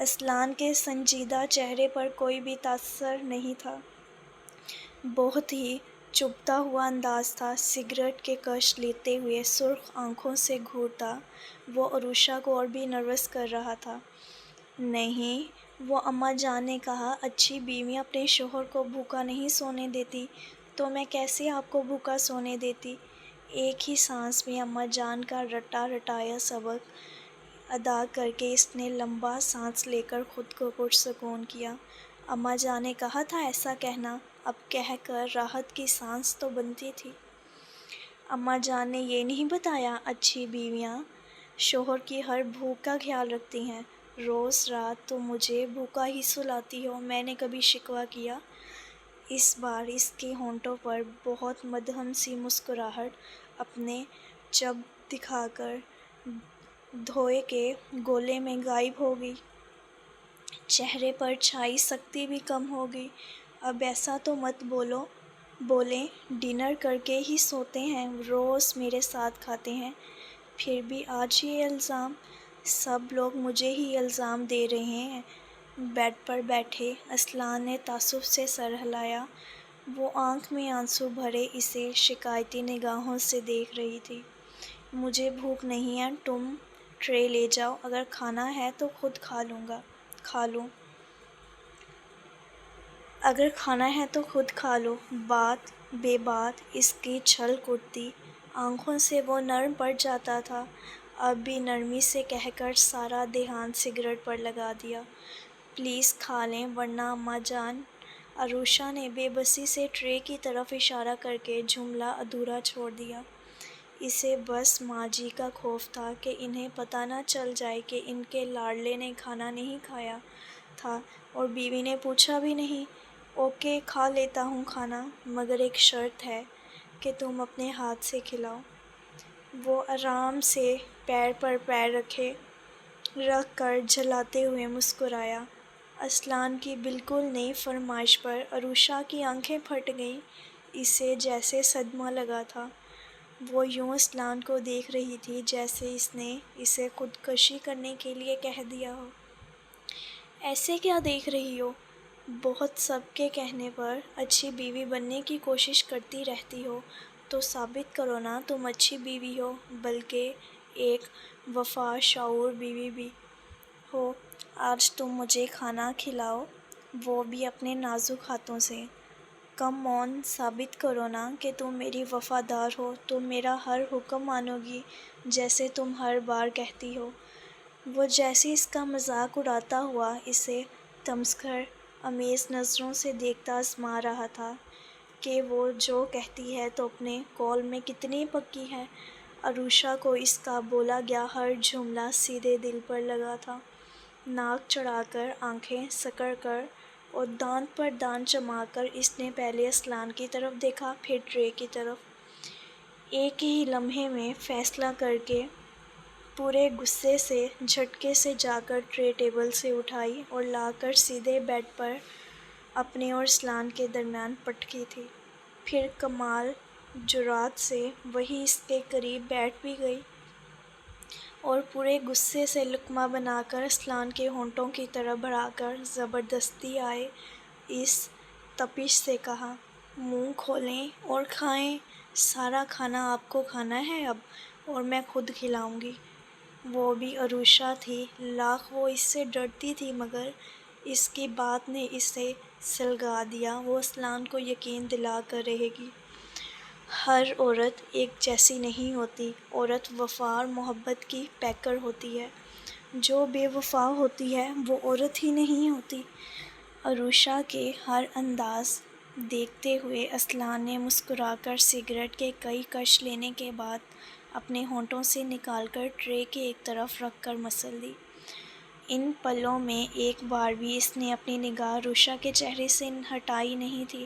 اسلان کے سنجیدہ چہرے پر کوئی بھی تاثر نہیں تھا، بہت ہی چبھتا ہوا انداز تھا۔ سگریٹ کے کش لیتے ہوئے سرخ آنکھوں سے گھورتا وہ عروشہ کو اور بھی نروس کر رہا تھا۔ نہیں، وہ اماں جان نے کہا، اچھی بیوی اپنے شوہر کو بھوکا نہیں سونے دیتی، تو میں کیسے آپ کو بھوکا سونے دیتی؟ ایک ہی سانس میں اماں جان کا رٹا رٹایا سبق ادا کر کے اس نے لمبا سانس لے کر خود کو پرسکون کیا۔ اماں جان نے کہا تھا ایسا کہنا، اب کہہ کر راحت کی سانس تو بنتی تھی۔ اماں جان نے یہ نہیں بتایا، اچھی بیویاں شوہر کی ہر بھوک کا خیال رکھتی ہیں، روز رات تم مجھے بھوکا ہی سلاتی ہو، میں نے کبھی شکوہ کیا؟ اس بار اس کے ہونٹوں پر بہت مدھم سی مسکراہٹ اپنے چب دکھا کر دھوئے کے گولے میں غائب ہو گئی۔ چہرے پر چھائی سختی بھی کم ہو گئی۔ اب ایسا تو مت بولیں، ڈنر کر کے ہی سوتے ہیں، روز میرے ساتھ کھاتے ہیں، پھر بھی آج یہ الزام؟ سب لوگ مجھے ہی الزام دے رہے ہیں۔ بیڈ پر بیٹھے اسلان نے تعصب سے سر ہلایا۔ وہ آنکھ میں آنسو بھرے اسے شکایتی نگاہوں سے دیکھ رہی تھی۔ مجھے بھوک نہیں ہے، تم ٹرے لے جاؤ، اگر کھانا ہے تو خود کھا لوں۔ اگر کھانا ہے تو خود کھا لو۔ بات بے بات اس کی چھل کٹتی آنکھوں سے وہ نرم پڑ جاتا تھا۔ اب بھی نرمی سے کہہ کر سارا دھیان سگریٹ پر لگا دیا۔ پلیز کھا لیں ورنہ اماں جان۔ عروشہ نے بے بسی سے ٹرے کی طرف اشارہ کر کے جملہ ادھورا چھوڑ دیا۔ اسے بس ماں جی کا خوف تھا کہ انہیں پتہ نہ چل جائے کہ ان کے لاڈلے نے کھانا نہیں کھایا تھا، اور بیوی نے پوچھا بھی نہیں۔ اوکے، کھا لیتا ہوں کھانا، مگر ایک شرط ہے کہ تم اپنے ہاتھ سے کھلاؤ۔ وہ آرام سے پیر پر پیر رکھ کر جھلاتے ہوئے مسکرایا۔ اسلان کی بالکل نئی فرمائش پر عروشہ کی آنکھیں پھٹ گئیں۔ اسے جیسے صدمہ لگا تھا۔ وہ یوں اسلان کو دیکھ رہی تھی جیسے اس نے اسے خودکشی کرنے کے لیے کہہ دیا ہو۔ ایسے کیا دیکھ رہی ہو؟ بہت سب کے کہنے پر اچھی بیوی بننے کی کوشش کرتی رہتی ہو، تو ثابت کرو نا تم اچھی بیوی ہو، بلکہ ایک وفا شعور بیوی بھی ہو۔ آج تم مجھے کھانا کھلاؤ، وہ بھی اپنے نازک ہاتھوں سے۔ کم آن، ثابت کرو نا کہ تم میری وفادار ہو، تم میرا ہر حکم مانو گی جیسے تم ہر بار کہتی ہو۔ وہ جیسے اس کا مذاق اڑاتا ہوا اسے تمسخر آمیز نظروں سے دیکھتا آزما رہا تھا کہ وہ جو کہتی ہے تو اپنے قول میں کتنی پکی ہے۔ عروشہ کو اس کا بولا گیا ہر جملہ سیدھے دل پر لگا تھا۔ ناک چڑھا کر، آنکھیں سکڑ کر اور دانت پر دانت جما کر اس نے پہلے اسلان کی طرف دیکھا، پھر ٹرے کی طرف۔ ایک ہی لمحے میں فیصلہ کر کے پورے غصے سے جھٹکے سے جا کر ٹرے ٹیبل سے اٹھائی اور لا کر سیدھے بیڈ پر اپنے اور اسلان کے درمیان پٹکی تھی۔ پھر کمال جرات سے وہی اس کے قریب بیٹھ بھی گئی اور پورے غصے سے لقمہ بنا کر اسلان کے ہونٹوں کی طرف بڑھا کر زبردستی آئے اس تپش سے کہا، منہ کھولیں اور کھائیں، سارا کھانا آپ کو کھانا ہے اب، اور میں خود کھلاؤں گی۔ وہ بھی عروشہ تھی، لاکھ وہ اس سے ڈرتی تھی، مگر اس کی بات نے اسے سلگا دیا۔ وہ اسلان کو یقین دلا کر رہے گی، ہر عورت ایک جیسی نہیں ہوتی، عورت وفا اور محبت کی پیکر ہوتی ہے، جو بے وفا ہوتی ہے وہ عورت ہی نہیں ہوتی۔ عروشہ کے ہر انداز دیکھتے ہوئے اسلان نے مسکرا کر سگریٹ کے کئی کش لینے کے بعد اپنے ہونٹوں سے نکال کر ٹرے کے ایک طرف رکھ کر مسل دی۔ ان پلوں میں ایک بار بھی اس نے اپنی نگاہ عروشہ کے چہرے سے ہٹائی نہیں تھی۔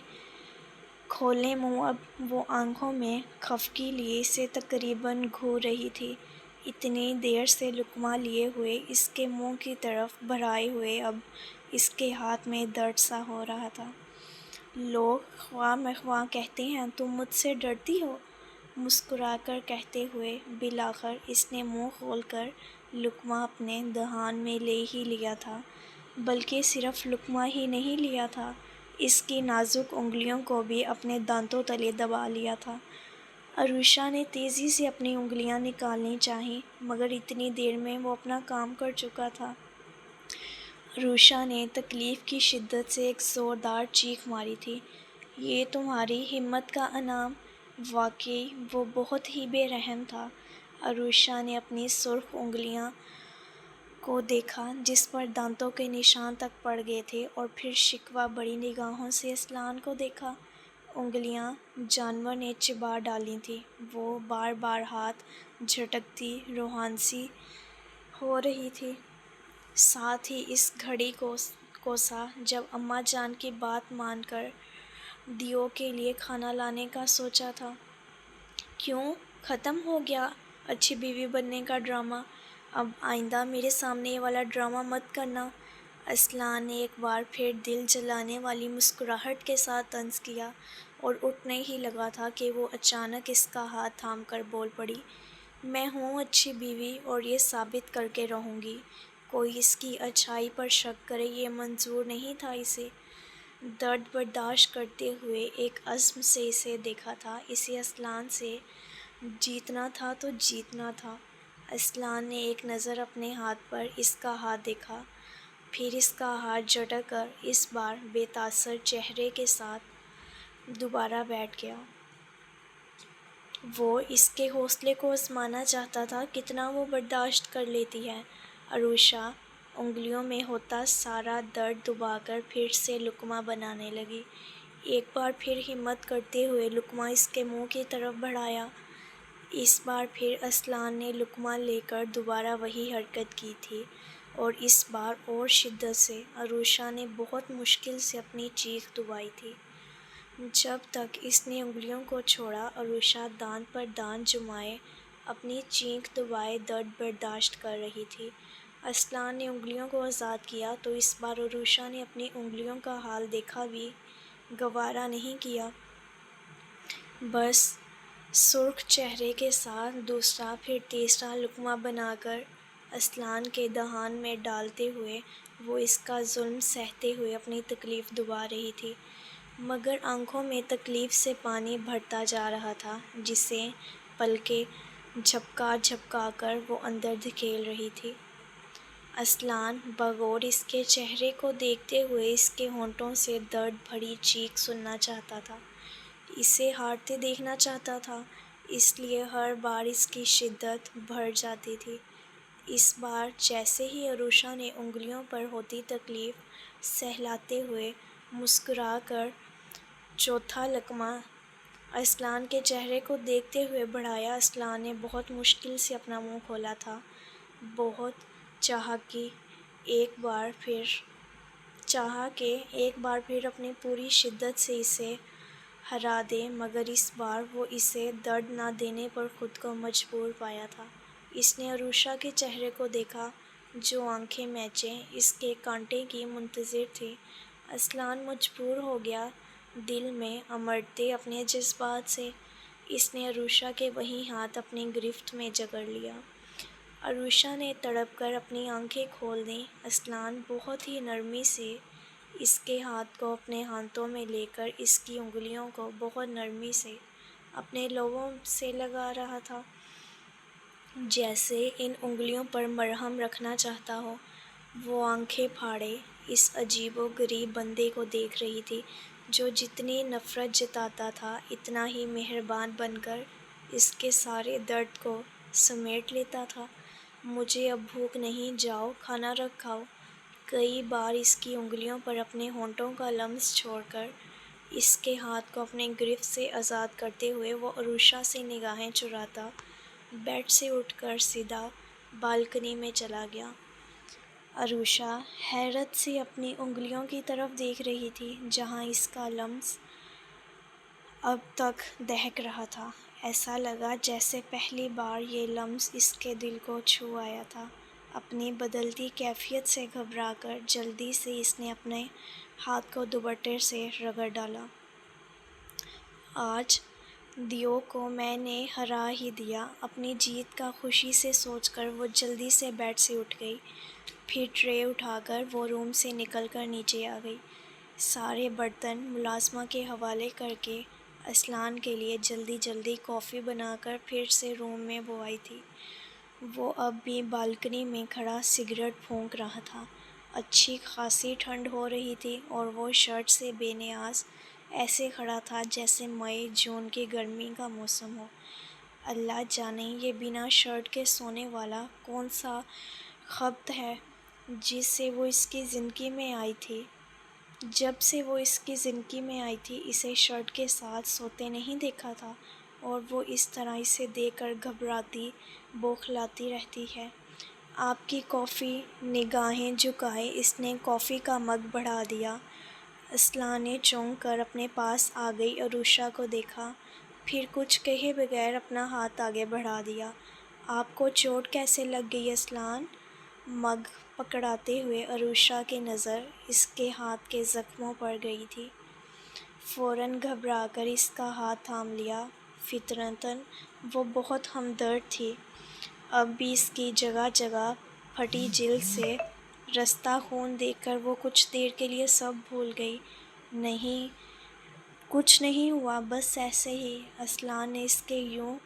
کھولے منہ اب وہ آنکھوں میں خفگی لیے اسے تقریباً گھور رہی تھی۔ اتنی دیر سے لقمہ لیے ہوئے اس کے منہ کی طرف بڑھائے ہوئے اب اس کے ہاتھ میں درد سا ہو رہا تھا۔ لوگ خواہ مخواہ کہتے ہیں تم مجھ سے ڈرتی ہو، مسکرا کر کہتے ہوئے بالآخر اس نے منہ کھول کر لقمہ اپنے دہان میں لے ہی لیا تھا۔ بلکہ صرف لقمہ ہی نہیں لیا تھا، اس کی نازک انگلیوں کو بھی اپنے دانتوں تلے دبا لیا تھا۔ عروشہ نے تیزی سے اپنی انگلیاں نکالنی چاہیں، مگر اتنی دیر میں وہ اپنا کام کر چکا تھا۔ عروشہ نے تکلیف کی شدت سے ایک زوردار چیخ ماری تھی۔ یہ تمہاری ہمت کا انعام؟ واقعی وہ بہت ہی بے رحم تھا۔ عروشہ نے اپنی سرخ انگلیاں کو دیکھا جس پر دانتوں کے نشان تک پڑ گئے تھے، اور پھر شکوہ بڑی نگاہوں سے اسلان کو دیکھا۔ انگلیاں جانور نے چبا ڈالی تھیں۔ وہ بار بار ہاتھ جھٹکتی روحانسی ہو رہی تھی۔ ساتھ ہی اس گھڑی کو کوسا جب اماں جان کی بات مان کر دیو کے لیے کھانا لانے کا سوچا تھا۔ کیوں ختم ہو گیا اچھی بیوی بننے کا ڈرامہ؟ اب آئندہ میرے سامنے یہ والا ڈرامہ مت کرنا۔ اسلان نے ایک بار پھر دل جلانے والی مسکراہٹ کے ساتھ طنز کیا، اور اٹھنے ہی لگا تھا کہ وہ اچانک اس کا ہاتھ تھام کر بول پڑی، میں ہوں اچھی بیوی اور یہ ثابت کر کے رہوں گی۔ کوئی اس کی اچھائی پر شک کرے یہ منظور نہیں تھا اسے۔ درد برداشت کرتے ہوئے ایک عزم سے اسے دیکھا تھا۔ اسے اسلان سے جیتنا تھا تو جیتنا تھا۔ اسلان نے ایک نظر اپنے ہاتھ پر اس کا ہاتھ دیکھا، پھر اس کا ہاتھ جھٹک کر اس بار بے تاثر چہرے کے ساتھ دوبارہ بیٹھ گیا۔ وہ اس کے حوصلے کو آزمانا چاہتا تھا، کتنا وہ برداشت کر لیتی ہے۔ عروشہ انگلیوں میں ہوتا سارا درد دبا کر پھر سے لقمہ بنانے لگی۔ ایک بار پھر ہمت کرتے ہوئے لقمہ اس کے منہ کی طرف بڑھایا۔ اس بار پھر اسلان نے لقمہ لے کر دوبارہ وہی حرکت کی تھی، اور اس بار اور شدت سے۔ عروشہ نے بہت مشکل سے اپنی چیخ دبائی تھی۔ جب تک اس نے انگلیوں کو چھوڑا، عروشہ دانت پر دانت جمائے اپنی چیخ دبائے درد برداشت کر رہی تھی۔ اسلان نے انگلیوں کو آزاد کیا تو اس بار عروشہ نے اپنی انگلیوں کا حال دیکھا بھی گوارا نہیں کیا۔ بس سرخ چہرے کے ساتھ دوسرا پھر تیسرا لقمہ بنا کر اسلان کے دہان میں ڈالتے ہوئے وہ اس کا ظلم سہتے ہوئے اپنی تکلیف دبا رہی تھی، مگر آنکھوں میں تکلیف سے پانی بھرتا جا رہا تھا، جسے پلکیں جھپکا جھپکا کر وہ اندر دھکیل رہی تھی۔ اسلان بغور اس کے چہرے کو دیکھتے ہوئے اس کے ہونٹوں سے درد بھری چیخ سننا چاہتا تھا، اسے ہارتے دیکھنا چاہتا تھا، اس لیے ہر بار اس کی شدت بڑھ جاتی تھی۔ اس بار جیسے ہی عروشہ نے انگلیوں پر ہوتی تکلیف سہلاتے ہوئے مسکرا کر چوتھا لقمہ اسلان کے چہرے کو دیکھتے ہوئے بڑھایا، اسلان نے بہت مشکل سے اپنا منہ کھولا تھا۔ بہت چاہا کہ ایک بار پھر اپنی پوری شدت سے اسے ہرا دے، مگر اس بار وہ اسے درد نہ دینے پر خود کو مجبور پایا تھا۔ اس نے عروشہ کے چہرے کو دیکھا، جو آنکھیں میچے اس کے کانٹے کی منتظر تھیں۔ اسلان مجبور ہو گیا، دل میں امڑتے اپنے جذبات سے۔ اس نے عروشہ کے وہیں ہاتھ اپنی گرفت میں جکڑ لیا۔ عروشہ نے تڑپ کر اپنی آنکھیں کھول دیں۔ اسلان بہت ہی نرمی سے اس کے ہاتھ کو اپنے ہاتھوں میں لے کر اس کی انگلیوں کو بہت نرمی سے اپنے لبوں سے لگا رہا تھا، جیسے ان انگلیوں پر مرہم رکھنا چاہتا ہو۔ وہ آنکھیں پھاڑے اس عجیب و غریب بندے کو دیکھ رہی تھی، جو جتنی نفرت جتاتا تھا اتنا ہی مہربان بن کر اس کے سارے درد کو سمیٹ لیتا تھا۔ مجھے اب بھوک نہیں، جاؤ کھانا رکھ کھاؤ۔ کئی بار اس کی انگلیوں پر اپنے ہونٹوں کا لمس چھوڑ کر اس کے ہاتھ کو اپنے گرفت سے آزاد کرتے ہوئے وہ عروشہ سے نگاہیں چراتا بیڈ سے اٹھ کر سیدھا بالکنی میں چلا گیا۔ عروشہ حیرت سے اپنی انگلیوں کی طرف دیکھ رہی تھی، جہاں اس کا لمس اب تک دہک رہا تھا۔ ایسا لگا جیسے پہلی بار یہ لمس اس کے دل کو چھو آیا تھا۔ اپنی بدلتی کیفیت سے گھبرا کر جلدی سے اس نے اپنے ہاتھ کو دوپٹے سے رگڑ ڈالا۔ آج دیو کو میں نے ہرا ہی دیا، اپنی جیت کا خوشی سے سوچ کر وہ جلدی سے بیڈ سے اٹھ گئی۔ پھر ٹرے اٹھا کر وہ روم سے نکل کر نیچے آ گئی۔ سارے برتن ملازمہ کے حوالے کر کے اسلان کے لیے جلدی جلدی کافی بنا کر پھر سے روم میں وہ آئی تھی۔ وہ اب بھی بالکنی میں کھڑا سگریٹ پھونک رہا تھا۔ اچھی خاصی ٹھنڈ ہو رہی تھی اور وہ شرٹ سے بے نیاز ایسے کھڑا تھا جیسے مئی جون کی گرمی کا موسم ہو۔ اللہ جانے یہ بنا شرٹ کے سونے والا کون سا خبط ہے جس سے وہ اس کی زندگی میں آئی تھی۔ جب سے وہ اس کی زندگی میں آئی تھی اسے شرٹ کے ساتھ سوتے نہیں دیکھا تھا، اور وہ اس طرح اسے دیکھ کر گھبراتی بوکھلاتی رہتی ہے۔ آپ کی کافی۔ نگاہیں جھکائے اس نے کافی کا مگ بڑھا دیا۔ اسلان نے چونک کر اپنے پاس آ گئی عروشہ کو دیکھا، پھر کچھ کہے بغیر اپنا ہاتھ آگے بڑھا دیا۔ آپ کو چوٹ کیسے لگ گئی اسلان؟ مگ پکڑاتے ہوئے عروشہ کی نظر اس کے ہاتھ کے زخموں پر گئی تھی۔ فوراً گھبرا کر اس کا ہاتھ تھام لیا۔ فطرتاً وہ بہت ہمدرد تھی۔ اب بھی اس کی جگہ جگہ پھٹی جلد سے رستا خون دیکھ کر وہ کچھ دیر کے لیے سب بھول گئی۔ نہیں، کچھ نہیں ہوا، بس ایسے ہی۔ اسلان نے اس کے یوں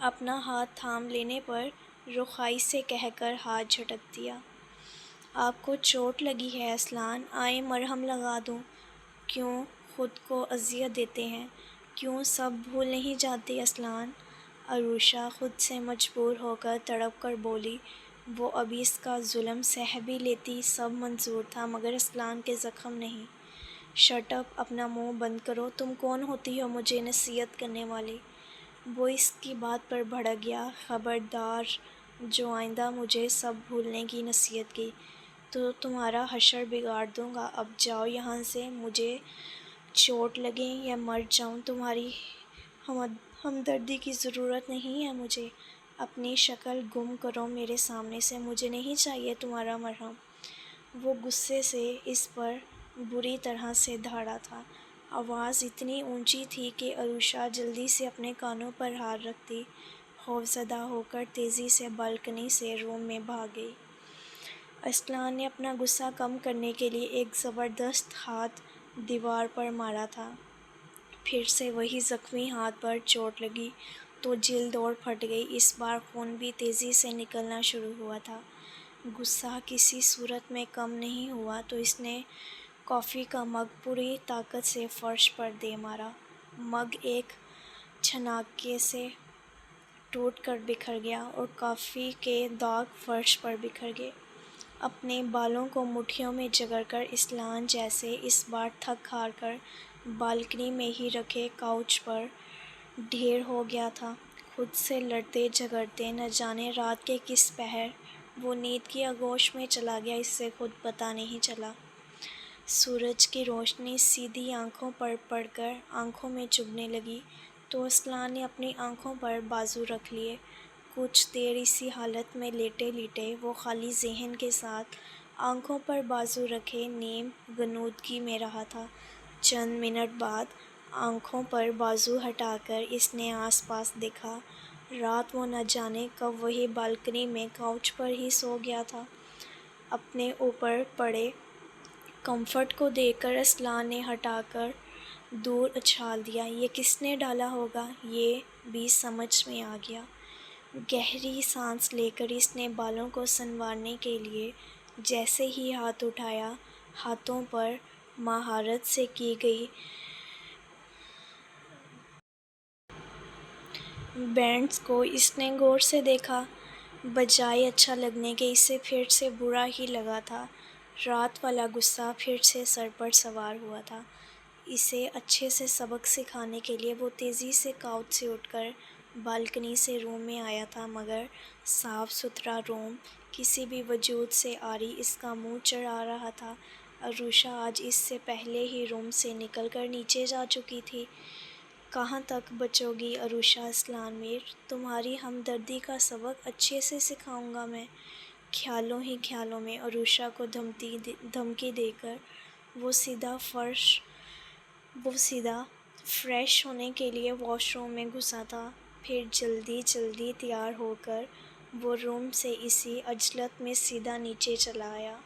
اپنا ہاتھ تھام لینے پر رخائی سے کہہ کر ہاتھ جھٹک دیا۔ آپ کو چوٹ لگی ہے اسلان؟ آئیں مرہم لگا دوں۔ کیوں خود کو اذیت دیتے ہیں؟ کیوں سب بھول نہیں جاتے اسلان؟ عروشہ خود سے مجبور ہو کر تڑپ کر بولی۔ وہ ابھی اس کا ظلم سہہ بھی لیتی، سب منظور تھا، مگر اسلان کے زخم نہیں۔ شٹ اپ، اپنا منہ بند کرو، تم کون ہوتی ہو مجھے نصیحت کرنے والی؟ وہ اس کی بات پر بھڑک گیا۔ خبردار، جو آئندہ مجھے سب بھولنے کی نصیحت کی تو تمہارا حشر بگاڑ دوں گا۔ اب جاؤ یہاں سے، مجھے چوٹ لگے یا مر جاؤں، تمہاری ہمدردی کی ضرورت نہیں ہے مجھے۔ اپنی شکل گم کرو میرے سامنے سے، مجھے نہیں چاہیے تمہارا مرہم۔ وہ غصے سے اس پر بری طرح سے دھاڑا تھا۔ آواز اتنی اونچی تھی کہ عروشہ جلدی سے اپنے کانوں پر ہاتھ رکھتی خوفزدہ ہو کر تیزی سے بالکنی سے روم میں بھاگ گئی۔ اسلان نے اپنا غصہ کم کرنے کے لیے ایک زبردست ہاتھ دیوار پر مارا تھا۔ پھر سے وہی زخمی ہاتھ پر چوٹ لگی تو جلد اور پھٹ گئی۔ اس بار خون بھی تیزی سے نکلنا شروع ہوا تھا۔ غصہ کسی صورت میں کم نہیں ہوا تو اس نے کافی کا مگ پوری طاقت سے فرش پر دے مارا۔ مگ ایک چھناکے سے ٹوٹ کر بکھر گیا اور کافی کے داغ فرش پر بکھر گئے۔ اپنے بالوں کو مٹھیوں میں جکڑ کر اسلان جیسے اس بار تھک ہار کر بالکنی میں ہی رکھے کاؤچ پر ڈھیر ہو گیا تھا۔ خود سے لڑتے جھگڑتے نہ جانے رات کے کس پہر وہ نیند کی آغوش میں چلا گیا، اس سے خود پتہ نہیں چلا۔ سورج کی روشنی سیدھی آنکھوں پر پڑ کر آنکھوں میں چبھنے لگی تو اسلان نے اپنی آنکھوں پر بازو رکھ لیے۔ کچھ دیر اسی حالت میں لیٹے لیٹے وہ خالی ذہن کے ساتھ آنکھوں پر بازو رکھے نیم غنودگی میں رہا تھا۔ چند منٹ بعد آنکھوں پر بازو ہٹا کر اس نے آس پاس دیکھا۔ رات وہ نہ جانے کب وہی بالکنی میں کاؤچ پر ہی سو گیا تھا۔ اپنے اوپر پڑے کمفرٹ کو دیکھ کر اسلان نے ہٹا کر دور اچھال دیا۔ یہ کس نے ڈالا ہوگا، یہ بھی سمجھ میں آ گیا۔ گہری سانس لے کر اس نے بالوں کو سنوارنے کے لیے جیسے ہی ہاتھ اٹھایا، ہاتھوں پر مہارت سے کی گئی بینڈز کو اس نے غور سے دیکھا۔ بجائے اچھا لگنے کے اسے پھر سے برا ہی لگا تھا۔ رات والا غصہ پھر سے سر پر سوار ہوا تھا۔ اسے اچھے سے سبق سکھانے کے لیے وہ تیزی سے کاؤچ سے اٹھ کر بالکنی سے روم میں آیا تھا، مگر صاف ستھرا روم کسی بھی وجود سے عاری اس کا منہ چڑھا رہا تھا۔ عروشہ آج اس سے پہلے ہی روم سے نکل کر نیچے جا چکی تھی۔ کہاں تک بچو گی عروشہ اسلان میر، تمہاری ہمدردی کا سبق اچھے سے سکھاؤں گا میں۔ خیالوں ہی خیالوں میں عروشہ کو دھمکی دے کر وہ سیدھا فریش ہونے کے لیے واش روم میں گھسا تھا۔ پھر جلدی جلدی تیار ہو کر وہ روم سے اسی عجلت میں سیدھا نیچے چلا آیا۔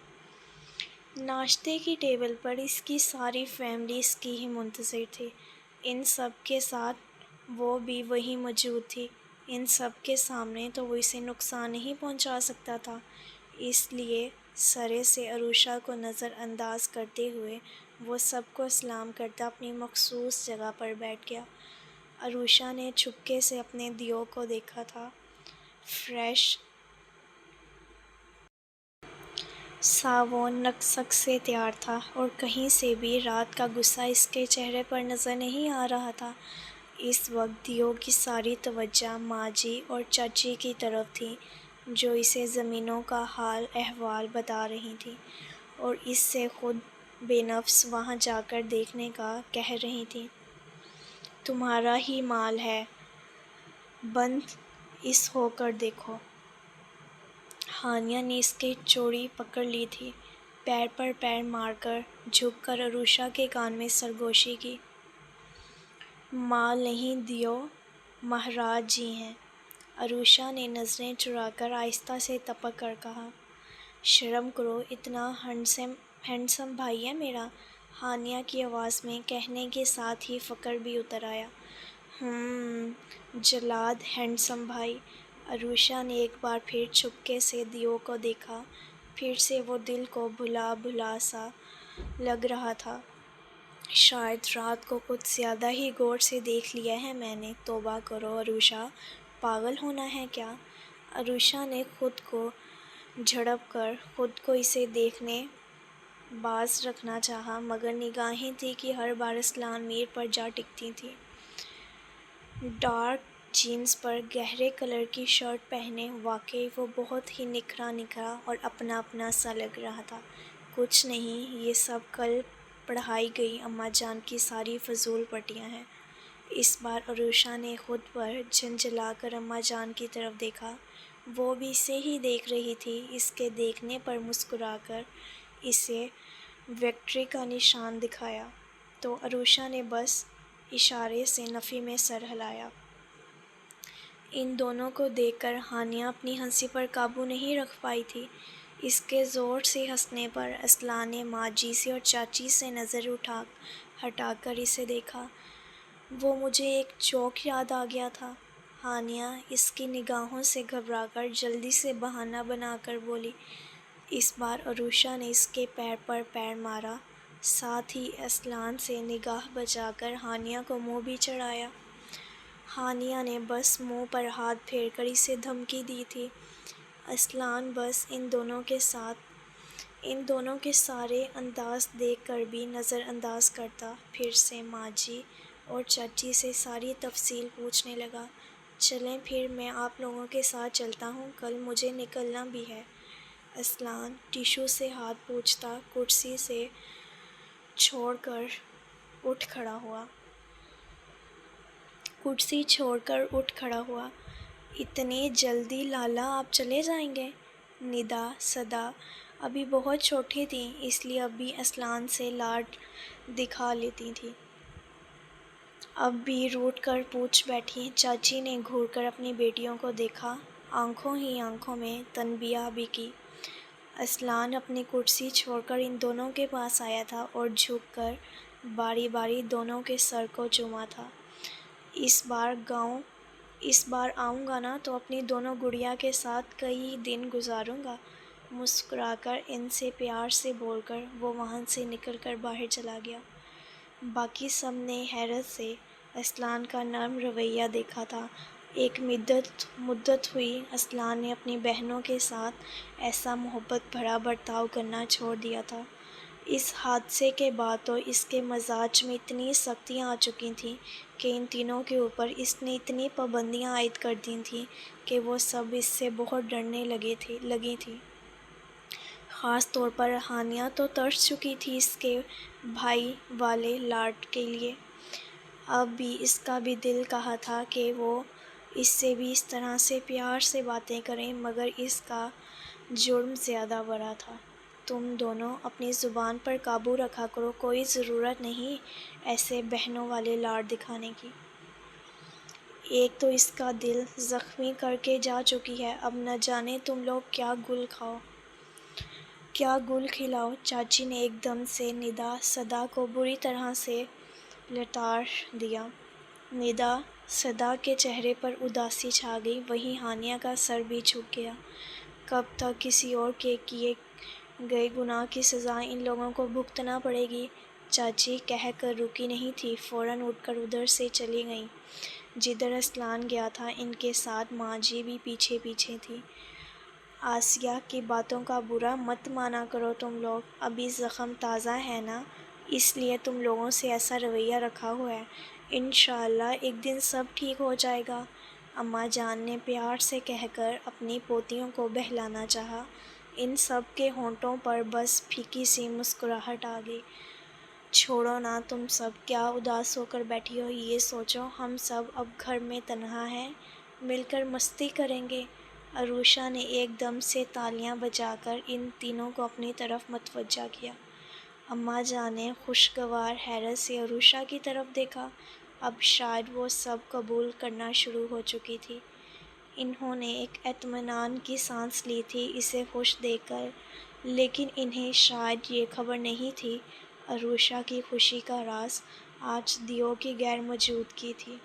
ناشتے کی ٹیبل پر اس کی ساری فیملی اس کی ہی منتظر تھی۔ ان سب کے ساتھ وہ بھی وہیں موجود تھی۔ ان سب کے سامنے تو وہ اسے نقصان نہیں پہنچا سکتا تھا، اس لیے سرے سے عروشہ کو نظر انداز کرتے ہوئے وہ سب کو سلام کرتا اپنی مخصوص جگہ پر بیٹھ گیا۔ عروشہ نے چھپکے سے اپنے دیو کو دیکھا تھا۔ فریش سا وہ نقصق سے تیار تھا اور کہیں سے بھی رات کا غصہ اس کے چہرے پر نظر نہیں آ رہا تھا۔ اس وقت دیو کی ساری توجہ ماجی اور چاچی کی طرف تھی، جو اسے زمینوں کا حال احوال بتا رہی تھیں اور اس سے خود بے نفس وہاں جا کر دیکھنے کا کہہ رہی تھیں۔ تمہارا ہی مال ہے، بند اس ہو کر دیکھو۔ ہانیہ نے اس کی چوڑی پکڑ لی تھی۔ پیر پر پیر مار کر جھک کر عروشہ کے کان میں سرگوشی کی۔ مال نہیں دیو، مہاراج جی ہیں۔ عروشہ نے نظریں چرا کر آہستہ سے تپک کر کہا۔ شرم کرو، اتنا ہینڈسم بھائی ہے میرا۔ ہانیہ کی آواز میں کہنے کے ساتھ ہی فخر بھی اتر آیا۔ جلاد ہینڈسم بھائی۔ عروشہ نے ایک بار پھر چھپکے سے دیو کو دیکھا۔ پھر سے وہ دل کو بھلا بھلا سا لگ رہا تھا۔ شاید رات کو کچھ زیادہ ہی غور سے دیکھ لیا ہے میں نے۔ توبہ کرو عروشہ، پاگل ہونا ہے کیا؟ عروشہ نے خود کو جھڑپ کر خود کو اسے دیکھنے باز رکھنا چاہا، مگر نگاہیں تھی کہ ہر بار اصلان میر پر جا ٹکتی تھیں۔ ڈارک جینز پر گہرے کلر کی شرٹ پہنے واقعی وہ بہت ہی نکھرا نکھرا اور اپنا اپنا سا لگ رہا تھا۔ کچھ نہیں، یہ سب کل پڑھائی گئی اماں جان کی ساری فضول پٹیاں ہیں۔ اس بار عروشہ نے خود پر جھنجھلا کر اماں جان کی طرف دیکھا۔ وہ بھی اسے ہی دیکھ رہی تھی۔ اس کے دیکھنے پر مسکرا کر اسے وکٹری کا نشان دکھایا تو عروشہ نے بس اشارے سے نفی میں سر ہلایا۔ ان دونوں کو دیکھ کر ہانیہ اپنی ہنسی پر قابو نہیں رکھ پائی تھی۔ اس کے زور سے ہنسنے پر اصلان نے ماجی سے اور چاچی سے نظر ہٹا کر اسے دیکھا۔ وہ مجھے ایک جوک یاد آ گیا تھا۔ ہانیہ اس کی نگاہوں سے گھبرا کر جلدی سے بہانہ بنا کر بولی۔ اس بار عروشہ نے اس کے پیر پر پیر مارا، ساتھ ہی اصلان سے نگاہ بچا کر ہانیہ کو منہ بھی چڑھایا۔ ہانیہ نے بس منہ پر ہاتھ پھیر کر اسے دھمکی دی تھی۔ اصلان بس ان دونوں کے سارے انداز دیکھ کر بھی نظر انداز کرتا، پھر سے ماجی اور چاچی سے ساری تفصیل پوچھنے لگا۔ چلیں پھر میں آپ لوگوں کے ساتھ چلتا ہوں، کل مجھے نکلنا بھی ہے۔ اصلان ٹیشو سے ہاتھ پوچھتا کرسی سے چھوڑ کر اٹھ کھڑا ہوا۔ اتنی جلدی لالا آپ چلے جائیں گے؟ ندا صدا ابھی بہت چھوٹی تھیں، اس لیے اب بھی اصلان سے لاڈ دکھا لیتی تھیں۔ اب بھی روٹھ کر پوچھ بیٹھی۔ چاچی نے گھور کر اپنی بیٹیوں کو دیکھا، آنکھوں ہی آنکھوں میں تنبیہ بھی کی۔ اصلان اپنی کرسی چھوڑ کر ان دونوں کے پاس آیا تھا اور جھک کر باری باری دونوں کے سر کو چوما تھا۔ اس بار آؤں گا نا تو اپنی دونوں گڑیا کے ساتھ کئی دن گزاروں گا۔ مسکرا کر ان سے پیار سے بول کر وہ وہاں سے نکل کر باہر چلا گیا۔ باقی سب نے حیرت سے اصلان کا نرم رویہ دیکھا تھا۔ ایک مدت ہوئی اصلان نے اپنی بہنوں کے ساتھ ایسا محبت بھرا برتاؤ کرنا چھوڑ دیا تھا۔ اس حادثے کے بعد تو اس کے مزاج میں اتنی سختیاں آ چکی تھیں کہ ان تینوں کے اوپر اس نے اتنی پابندیاں عائد کر دی تھیں کہ وہ سب اس سے بہت ڈرنے لگی تھیں۔ خاص طور پر ہانیہ تو ترس چکی تھی اس کے بھائی والے لاڈ کے لیے۔ اب بھی اس کا بھی دل کہا تھا کہ وہ اس سے بھی اس طرح سے پیار سے باتیں کریں، مگر اس کا جرم زیادہ بڑا تھا۔ تم دونوں اپنی زبان پر قابو رکھا کرو، کوئی ضرورت نہیں ایسے بہنوں والے لاڈ دکھانے کی۔ ایک تو اس کا دل زخمی کر کے جا چکی ہے، اب نہ جانے تم لوگ کیا گل کھلاؤ۔ چاچی نے ایک دم سے ندا صدا کو بری طرح سے لتاڑ دیا۔ ندا صدا کے چہرے پر اداسی چھا گئی، وہیں ہانیہ کا سر بھی جھک گیا۔ کب تک کسی اور کے کیے گئے گناہ کی سزا ان لوگوں کو بھگتنا پڑے گی؟ چاچی کہہ کر رکی نہیں تھی، فوراً اٹھ کر ادھر سے چلی گئیں جدھر اسلان گیا تھا۔ ان کے ساتھ ماں جی بھی پیچھے پیچھے تھی۔ آسیہ کی باتوں کا برا مت مانا کرو تم لوگ، ابھی زخم تازہ ہے نا، اس لیے تم لوگوں سے ایسا رویہ رکھا ہوا ہے۔ انشاءاللہ ایک دن سب ٹھیک ہو جائے گا، اماں جان نے پیار سے کہہ کر اپنی پوتیوں کو بہلانا چاہا۔ ان سب کے ہونٹوں پر بس پھیکی سی مسکراہٹ آ گئی۔ چھوڑو نا تم سب، کیا اداس ہو کر بیٹھی ہو، یہ سوچو ہم سب اب گھر میں تنہا ہیں، مل کر مستی کریں گے۔ عروشہ نے ایک دم سے تالیاں بجا کر ان تینوں کو اپنی طرف متوجہ کیا۔ اماں جان نے خوشگوار حیرت سے عروشہ کی طرف دیکھا، اب شاید وہ سب قبول کرنا شروع ہو چکی تھی۔ انہوں نے ایک اطمینان کی سانس لی تھی اسے خوش دیکھ کر، لیکن انہیں شاید یہ خبر نہیں تھی عروشہ کی خوشی کا راز آج دیو کی غیر موجودگی تھی۔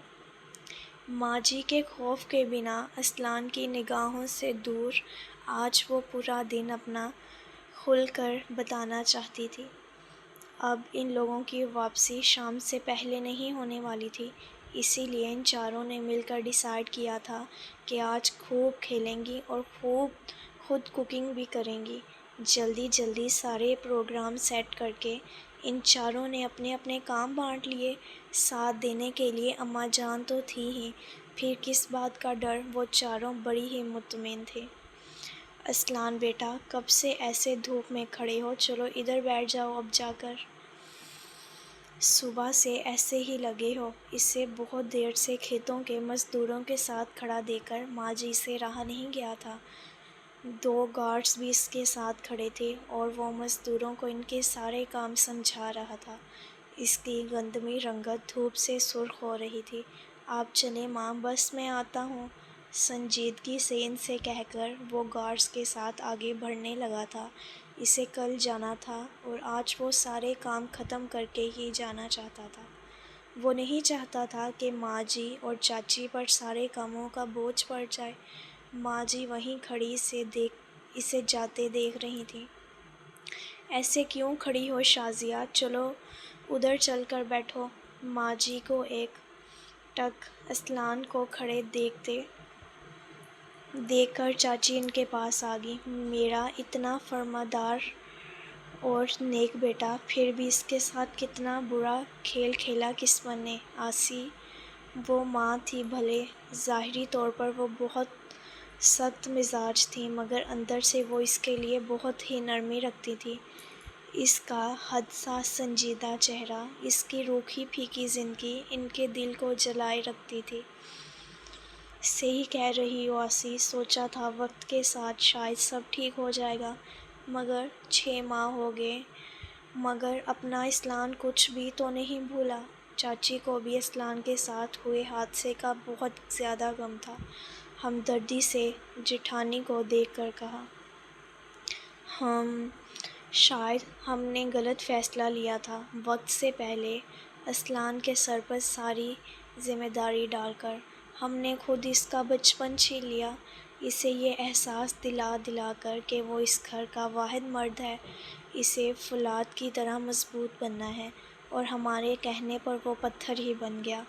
ماں جی کے خوف کے بنا اسلان کی نگاہوں سے دور آج وہ پورا دن اپنا کھل کر بتانا چاہتی تھی۔ اب ان لوگوں کی واپسی شام سے پہلے نہیں ہونے والی تھی، اسی لیے ان چاروں نے مل کر ڈیسائیڈ کیا تھا کہ آج خوب کھیلیں گی اور خوب خود کوکنگ بھی کریں گی۔ جلدی جلدی سارے پروگرام سیٹ کر کے ان چاروں نے اپنے اپنے کام بانٹ لیے۔ ساتھ دینے کے لیے اماں جان تو تھی ہی، پھر کس بات کا ڈر، وہ چاروں بڑی ہی مطمئن تھے۔ اسلان بیٹا، کب سے ایسے دھوپ میں کھڑے ہو، چلو ادھر بیٹھ جاؤ اب جا کر۔ صبح سے ایسے ہی لگے ہو، اسے بہت دیر سے کھیتوں کے مزدوروں کے ساتھ کھڑا دیکھ کر ماں جی سے رہا نہیں گیا تھا۔ 2 گارڈز بھی اس کے ساتھ کھڑے تھے اور وہ مزدوروں کو ان کے سارے کام سمجھا رہا تھا۔ اس کی گندمی رنگت دھوپ سے سرخ ہو رہی تھی۔ آپ چلیں ماں، بس میں آتا ہوں، سنجیدگی سے ان سے کہہ کر وہ گارڈز کے ساتھ آگے بڑھنے لگا تھا۔ اسے کل جانا تھا اور آج وہ سارے کام ختم کر کے ہی جانا چاہتا تھا۔ وہ نہیں چاہتا تھا کہ ماں جی اور چاچی پر سارے کاموں کا بوجھ پڑ جائے۔ ماں جی وہیں کھڑی اسے جاتے دیکھ رہی تھیں۔ ایسے کیوں کھڑی ہو شازیہ، چلو ادھر چل کر بیٹھو۔ ماں جی کو ایک ٹک اسلان کو کھڑے دیکھ کر چاچی ان کے پاس آ گئی۔ میرا اتنا فرمانبردار اور نیک بیٹا، پھر بھی اس کے ساتھ کتنا برا کھیل کھیلا قسمت نے۔ آسی وہ ماں تھی بھلے ظاہری طور پر وہ بہت سخت مزاج تھی، مگر اندر سے وہ اس کے لیے بہت ہی نرمی رکھتی تھی۔ اس کا حساس سنجیدہ چہرہ، اس کی روکھی پھیکی زندگی ان کے دل کو جلائے رکھتی تھی۔ صحیح کہہ رہی ہو آسی، سوچا تھا وقت کے ساتھ شاید سب ٹھیک ہو جائے گا، مگر 6 ماہ ہو گئے، مگر اپنا اسلان کچھ بھی تو نہیں بھولا۔ چاچی کو بھی اسلان کے ساتھ ہوئے حادثے کا بہت زیادہ غم تھا۔ ہمدردی سے جیٹھانی کو دیکھ کر کہا، شاید ہم نے غلط فیصلہ لیا تھا وقت سے پہلے اسلان کے سر پر ساری ذمہ داری ڈال کر۔ ہم نے خود اس کا بچپن چھین لیا، اسے یہ احساس دلا کر کہ وہ اس گھر کا واحد مرد ہے، اسے فولاد کی طرح مضبوط بننا ہے، اور ہمارے کہنے پر وہ پتھر ہی بن گیا۔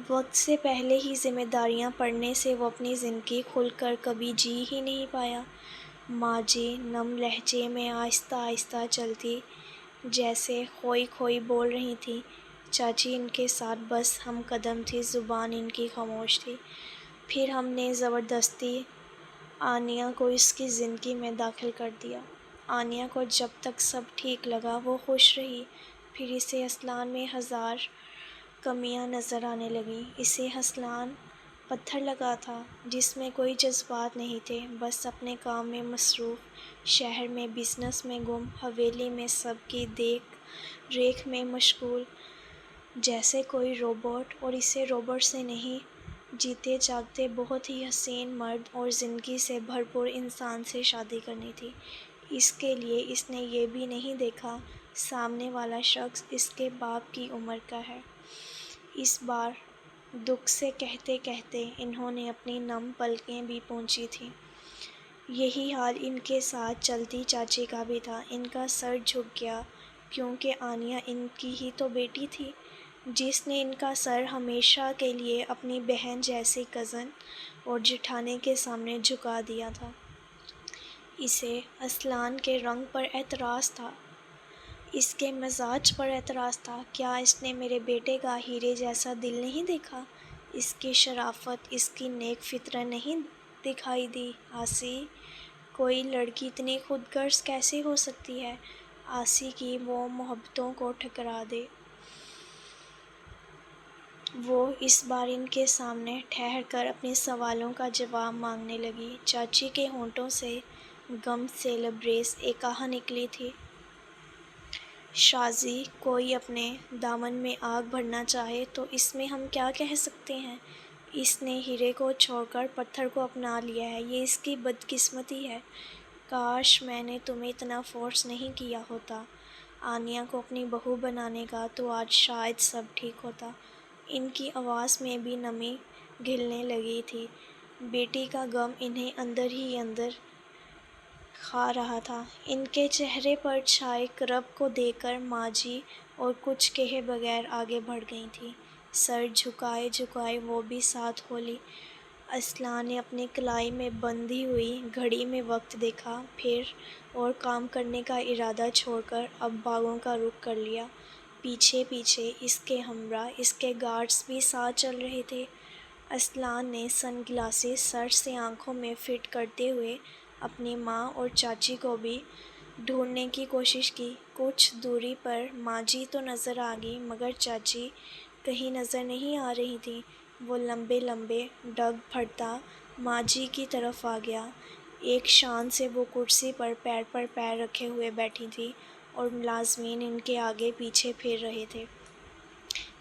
وقت سے پہلے ہی ذمہ داریاں پڑنے سے وہ اپنی زندگی کھل کر کبھی جی ہی نہیں پایا۔ ماں جی نم لہجے میں آہستہ آہستہ چلتی جیسے کھوئی کھوئی بول رہی تھیں۔ چاچی ان کے ساتھ بس ہم قدم تھی، زبان ان کی خاموش تھی۔ پھر ہم نے زبردستی آنیہ کو اس کی زندگی میں داخل کر دیا۔ آنیہ کو جب تک سب ٹھیک لگا وہ خوش رہی، پھر اسے اسلان میں 1000 کمیاں نظر آنے لگیں۔ اسے اسلان پتھر لگا تھا، جس میں کوئی جذبات نہیں تھے، بس اپنے کام میں مصروف، شہر میں بزنس میں گم، حویلی میں سب کی دیکھ ریکھ میں مشغول، جیسے کوئی روبوٹ، اور اسے روبوٹ سے نہیں جیتے جاگتے بہت ہی حسین مرد اور زندگی سے بھرپور انسان سے شادی کرنی تھی۔ اس کے لیے اس نے یہ بھی نہیں دیکھا سامنے والا شخص اس کے باپ کی عمر کا ہے۔ اس بار دکھ سے کہتے کہتے انہوں نے اپنی نم پلکیں بھی پونچھی تھیں۔ یہی حال ان کے ساتھ چلتی چاچی کا بھی تھا۔ ان کا سر جھک گیا کیونکہ آنیہ ان کی ہی تو بیٹی تھی، جس نے ان کا سر ہمیشہ کے لیے اپنی بہن جیسی کزن اور جٹھانی کے سامنے جھکا دیا تھا۔ اسے اسلان کے رنگ پر اعتراض تھا، اس کے مزاج پر اعتراض تھا۔ کیا اس نے میرے بیٹے کا ہیرے جیسا دل نہیں دیکھا؟ اس کی شرافت، اس کی نیک فطرت نہیں دکھائی دی؟ آسی، کوئی لڑکی اتنی خود غرض کیسے ہو سکتی ہے؟ آسی کی وہ محبتوں کو ٹھکرا دے۔ وہ اس بار ان کے سامنے ٹھہر کر اپنے سوالوں کا جواب مانگنے لگی۔ چاچی کے ہونٹوں سے غم سے لبریز ایک آہ نکلی تھی۔ شازی، کوئی اپنے دامن میں آگ بھرنا چاہے تو اس میں ہم کیا کہہ سکتے ہیں؟ اس نے ہیرے کو چھوڑ کر پتھر کو اپنا لیا ہے، یہ اس کی بدقسمتی ہے۔ کاش میں نے تمہیں اتنا فورس نہیں کیا ہوتا آنیہ کو اپنی بہو بنانے کا، تو آج شاید سب ٹھیک ہوتا۔ ان کی آواز میں بھی نمی گھلنے لگی تھی۔ بیٹی کا غم انہیں اندر ہی اندر کھا رہا تھا۔ ان کے چہرے پر چھائے کرب کو دیکھ کر ماں جی اور کچھ کہے بغیر آگے بڑھ گئی تھیں۔ سر جھکائے جھکائے وہ بھی ساتھ ہو لی۔ اسلان نے اپنی کلائی میں بندھی ہوئی گھڑی میں وقت دیکھا، پھر اور کام کرنے کا ارادہ چھوڑ کر اب باغوں کا رخ کر لیا۔ پیچھے پیچھے اس کے ہمراہ اس کے گارڈز بھی ساتھ چل رہے تھے۔ اسلان نے سن گلاسز سر سے آنکھوں میں فٹ کرتے ہوئے اپنی ماں اور چاچی کو بھی ڈھونڈنے کی کوشش کی۔ کچھ دوری پر ماں جی تو نظر آ گئی، مگر چاچی کہیں نظر نہیں آ رہی تھیں۔ وہ لمبے لمبے ڈگ بھرتا ماں جی کی طرف آ گیا۔ ایک شان سے وہ کرسی پر پیر رکھے ہوئے بیٹھی تھیں اور ملازمین ان کے آگے پیچھے پھر رہے تھے۔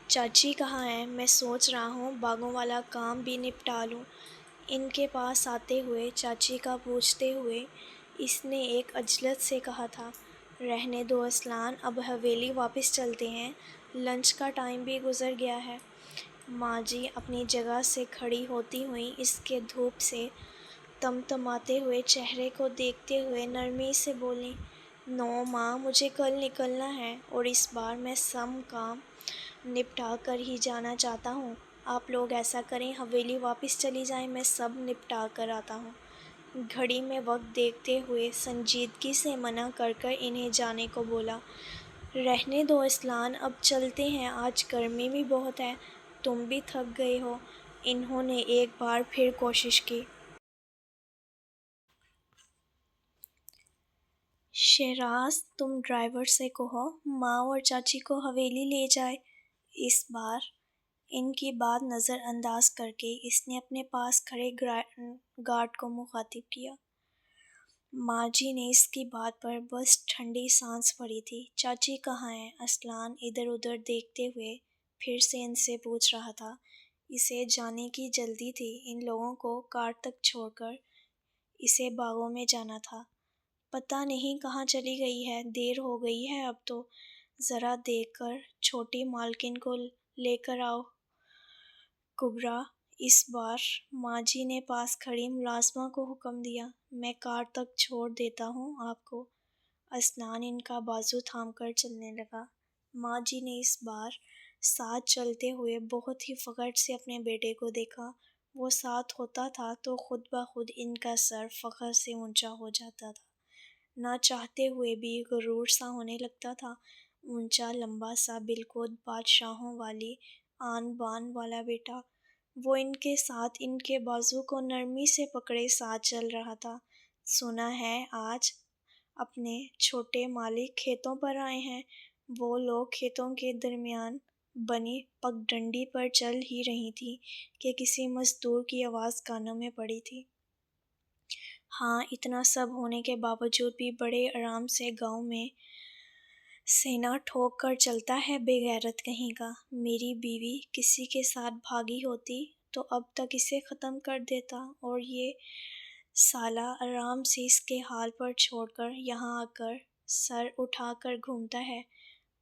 چاچی کہاں ہیں؟ میں سوچ رہا ہوں باغوں والا کام بھی نپٹا لوں۔ ان کے پاس آتے ہوئے چاچی کا پوچھتے ہوئے اس نے ایک عجلت سے کہا تھا، رہنے دو اسلان، اب حویلی واپس چلتے ہیں، لنچ کا ٹائم بھی گزر گیا ہے۔ ماں جی اپنی جگہ سے کھڑی ہوتی ہوئی اس کے دھوپ سے تمتماتے ہوئے چہرے کو دیکھتے ہوئے نرمی سے بولیں، نو ماں، مجھے کل نکلنا ہے اور اس بار میں سب کام نپٹا کر ہی جانا چاہتا ہوں۔ آپ لوگ ایسا کریں، حویلی واپس چلی جائیں، میں سب نپٹا کر آتا ہوں۔ گھڑی میں وقت دیکھتے ہوئے سنجیدگی سے منع کر کر انہیں جانے کو بولا، رہنے دو اسلان، اب چلتے ہیں، آج گرمی بھی بہت ہے، تم بھی تھک گئے ہو۔ انہوں نے ایک بار پھر کوشش کی۔ شہراز، تم ڈرائیور سے کہو ماں اور چاچی کو حویلی لے جائے۔ اس بار ان کی بات نظر انداز کر کے اس نے اپنے پاس کھڑے گارڈ کو مخاطب کیا۔ ماں جی نے اس کی بات پر بس ٹھنڈی سانس بھری تھی۔ چاچی کہاں ہیں؟ اسلان ادھر ادھر دیکھتے ہوئے پھر سے ان سے پوچھ رہا تھا۔ اسے جانے کی جلدی تھی، ان لوگوں کو کار تک چھوڑ کر اسے باغوں میں جانا تھا۔ پتہ نہیں کہاں چلی گئی ہے، دیر ہو گئی ہے اب تو، ذرا دیکھ کر چھوٹی مالکن کو لے کر آؤ۔ کبرا، اس بار ماں جی نے پاس کھڑی ملازمہ کو حکم دیا، میں کار تک چھوڑ دیتا ہوں آپ کو۔ اسلان ان کا بازو تھام کر چلنے لگا۔ ماں جی نے اس بار ساتھ چلتے ہوئے بہت ہی فخر سے اپنے بیٹے کو دیکھا۔ وہ ساتھ ہوتا تھا تو خود بخود ان کا سر فخر سے اونچا ہو جاتا تھا، نہ چاہتے ہوئے بھی غرور سا ہونے لگتا تھا۔ اونچا لمبا سا بالکل بادشاہوں والی آن بان والا بیٹا، وہ ان کے ساتھ ان کے بازو کو نرمی سے پکڑے ساتھ چل رہا تھا۔ سنا ہے آج اپنے چھوٹے مالک کھیتوں پر آئے ہیں۔ وہ لوگ کھیتوں کے درمیان بنی پگڈنڈی پر چل ہی رہی تھی کہ کسی مزدور کی آواز کانوں میں پڑی تھی۔ ہاں، اتنا سب ہونے کے باوجود بھی بڑے آرام سے گاؤں میں سینہ ٹھوک کر چلتا ہے، بے غیرت کہیں کا۔ میری بیوی کسی کے ساتھ بھاگی ہوتی تو اب تک اسے ختم کر دیتا، اور یہ سالہ آرام سے اس کے حال پر چھوڑ کر یہاں آ کر سر اٹھا کر گھومتا ہے۔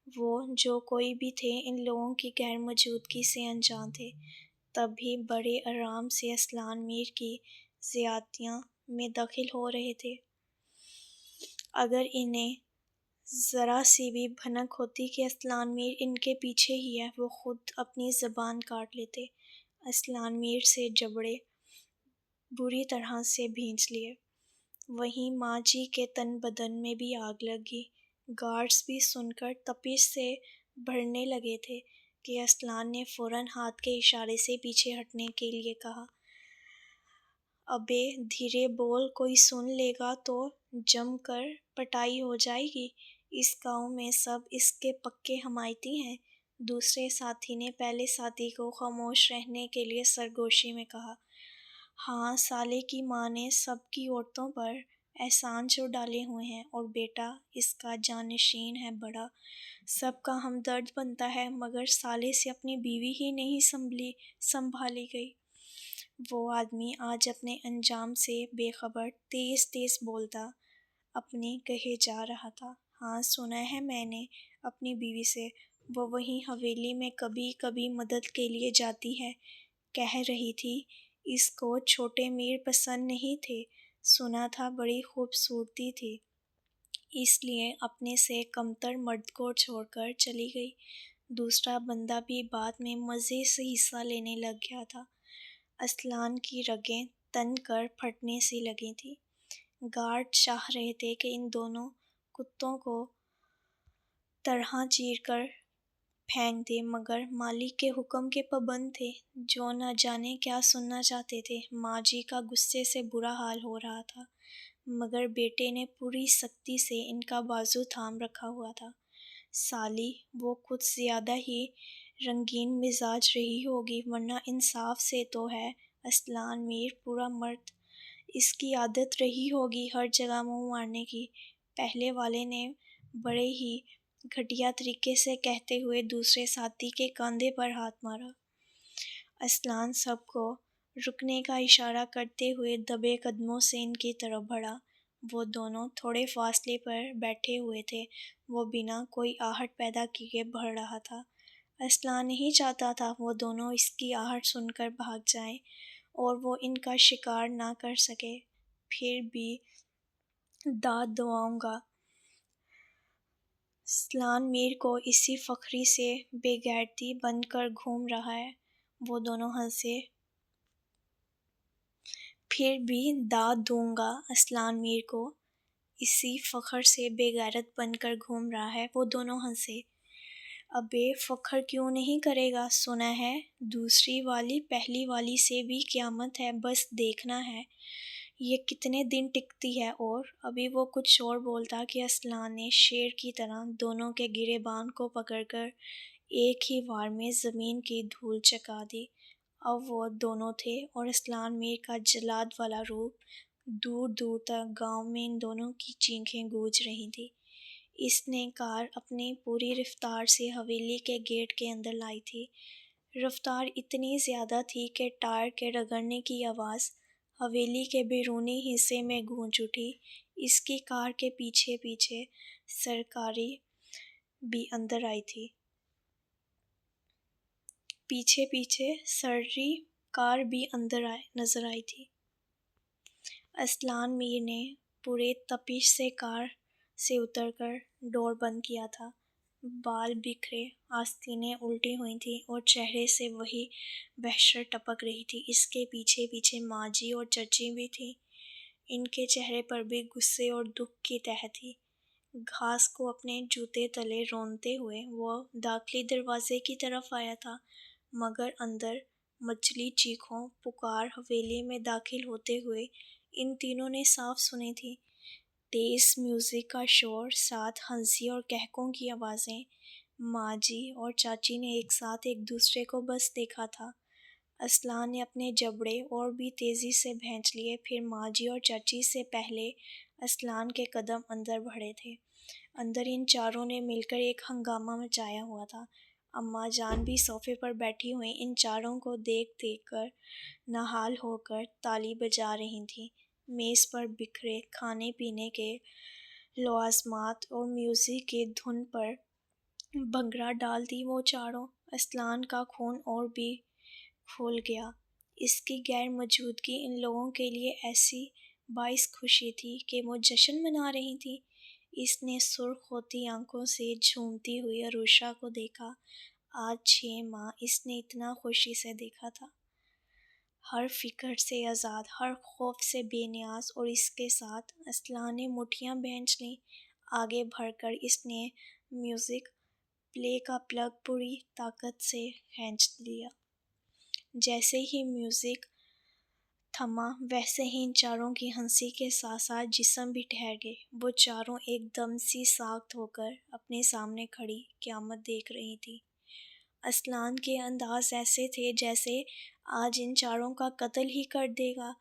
وہ جو کوئی بھی تھے ان لوگوں کی غیر موجودگی سے انجان تھے، تب بھی بڑے آرام سے اسلان میر کی زیادتیاں میں دخل ہو رہے تھے۔ اگر انہیں ذرا سی بھی بھنک ہوتی کہ اسلان میر ان کے پیچھے ہی ہے، وہ خود اپنی زبان کاٹ لیتے۔ اسلان میر سے جبڑے بری طرح سے بھینچ لیے۔ وہیں ماں جی کے تن بدن میں بھی آگ لگی۔ گارڈز بھی سن کر تپش سے بھرنے لگے تھے کہ اسلان نے فوراً ہاتھ کے اشارے سے پیچھے ہٹنے کے لیے کہا۔ ابے دھیرے بول، کوئی سن لے گا تو جم کر پٹائی ہو جائے گی۔ اس گاؤں میں سب اس کے پکے حمایتی ہیں۔ دوسرے ساتھی نے پہلے ساتھی کو خاموش رہنے کے لیے سرگوشی میں کہا۔ ہاں، سالے کی ماں نے سب کی عورتوں پر احسان جو ڈالے ہوئے ہیں، اور بیٹا اس کا جانشین ہے، بڑا سب کا ہمدرد بنتا ہے، مگر سالے سے اپنی بیوی ہی نہیں سنبھالی گئی۔ وہ آدمی آج اپنے انجام سے بے خبر تیز تیز بولتا اپنے کہے جا رہا تھا۔ ہاں، سنا ہے میں نے اپنی بیوی سے، وہ وہیں حویلی میں کبھی کبھی مدد کے لیے جاتی ہے، کہہ رہی تھی اس کو چھوٹے میر پسند نہیں تھے، سنا تھا بڑی خوبصورتی تھی، اس لیے اپنے سے کمتر مرد کو چھوڑ کر چلی گئی۔ دوسرا بندہ بھی بات میں مزے سے حصہ لینے لگ گیا تھا۔ اسلان کی رگیں تن کر پھٹنے سی لگی تھیں۔ گارڈ چاہ رہے تھے کہ ان دونوں کتوں کو طرح چیر کر پھینک دے، مگر مالک کے حکم کے پابند تھے، جو نہ جانے کیا سننا چاہتے تھے۔ ماں جی کا غصے سے برا حال ہو رہا تھا، مگر بیٹے نے پوری سختی سے ان کا بازو تھام رکھا ہوا تھا۔ سالی، وہ کچھ زیادہ ہی رنگین مزاج رہی ہوگی، ورنہ انصاف سے تو ہے اسلان میر پورا مرد، اس کی عادت رہی ہوگی ہر جگہ منہ مارنے کی۔ پہلے والے نے بڑے ہی گھٹیا طریقے سے کہتے ہوئے دوسرے ساتھی کے کاندھے پر ہاتھ مارا۔ اسلان سب کو رکنے کا اشارہ کرتے ہوئے دبے قدموں سے ان کی طرف بڑھا۔ وہ دونوں تھوڑے فاصلے پر بیٹھے ہوئے تھے، وہ بنا کوئی آہٹ پیدا کیے بڑھ رہا تھا۔ اسلان نہیں چاہتا تھا وہ دونوں اس کی آہٹ سن کر بھاگ جائیں اور وہ ان کا شکار نہ کر سکے۔ پھر بھی داد دعاؤں گا۔ اسلان میر کو اسی فخری سے بے غیرتی بن کر گھوم رہا ہے۔ وہ دونوں ہنسے۔ پھر بھی داد دوں گا اسلان میر کو اسی فخر سے بے غیرت بن کر گھوم رہا ہے۔ وہ دونوں ہنسے۔ ابے فخر کیوں نہیں کرے گا، سنا ہے دوسری والی پہلی والی سے بھی قیامت ہے، بس دیکھنا ہے یہ کتنے دن ٹکتی ہے۔ اور ابھی وہ کچھ اور بولتا کہ اسلان نے شیر کی طرح دونوں کے گریباں کو پکڑ کر ایک ہی وار میں زمین کی دھول چکا دی۔ اب وہ دونوں تھے اور اسلان میر کا جلاد والا روپ۔ دور دور تک گاؤں میں ان دونوں کی چیخیں گونج رہی تھیں۔ اس نے کار اپنی پوری رفتار سے حویلی کے گیٹ کے اندر لائی تھی۔ رفتار اتنی زیادہ تھی کہ ٹائر کے رگڑنے کی آواز حویلی کے بیرونی حصے میں گونج اٹھی۔ اس کی کار کے پیچھے پیچھے سرکاری بھی اندر آئی تھی۔ پیچھے پیچھے سرری کار بھی اندر نظر آئی تھی۔ اسلان میر نے پورے تپش سے کار سے اتر کر ڈور بند کیا تھا۔ بال بکھرے، آستینیں الٹی ہوئی تھیں اور چہرے سے وہی وحشت ٹپک رہی تھی۔ اس کے پیچھے پیچھے ماں جی اور چچی بھی تھیں، ان کے چہرے پر بھی غصے اور دکھ کی تہ تھی۔ گھاس کو اپنے جوتے تلے رونتے ہوئے وہ داخلی دروازے کی طرف آیا تھا، مگر اندر مچلی چیخوں پکار حویلی میں داخل ہوتے ہوئے ان تینوں نے صاف سنی تھی۔ تیز میوزک کا شور، ساتھ ہنسی اور قہقہوں کی آوازیں۔ ماں جی اور چاچی نے ایک ساتھ ایک دوسرے کو بس دیکھا تھا۔ اسلان نے اپنے جبڑے اور بھی تیزی سے بھینچ لیے، پھر ماں جی اور چاچی سے پہلے اسلان کے قدم اندر بڑھے تھے۔ اندر ان چاروں نے مل کر ایک ہنگامہ مچایا ہوا تھا۔ اماں جان بھی صوفے پر بیٹھی ہوئی ان چاروں کو دیکھ دیکھ کر نہال ہو کر تالی بجا رہی تھیں۔ میز پر بکھرے کھانے پینے کے لوازمات اور میوزک کی دھن پر بھنگڑا ڈالتی وہ چاروں۔ اسلان کا خون اور بھی پھول گیا۔ اس کی غیر موجودگی ان لوگوں کے لیے ایسی باعث خوشی تھی کہ وہ جشن منا رہی تھیں۔ اس نے سرخ ہوتی آنکھوں سے جھومتی ہوئی عروشہ کو دیکھا۔ آج 6 ماہ اس نے اتنا خوشی سے دیکھا تھا، ہر فکر سے آزاد، ہر خوف سے بے نیاز، اور اس کے ساتھ اسلان نے مٹھیاں بھینچ لیں۔ آگے بڑھ کر اس نے میوزک پلے کا پلگ پوری طاقت سے کھینچ لیا۔ جیسے ہی میوزک تھما ویسے ہی ان چاروں کی ہنسی کے ساتھ ساتھ جسم بھی ٹھہر گئے۔ وہ چاروں ایک دم سی ساکت ہو کر اپنے سامنے کھڑی قیامت دیکھ رہی تھی۔ اسلان کے انداز ایسے تھے جیسے آج ان چاروں کا قتل ہی کر دے گا۔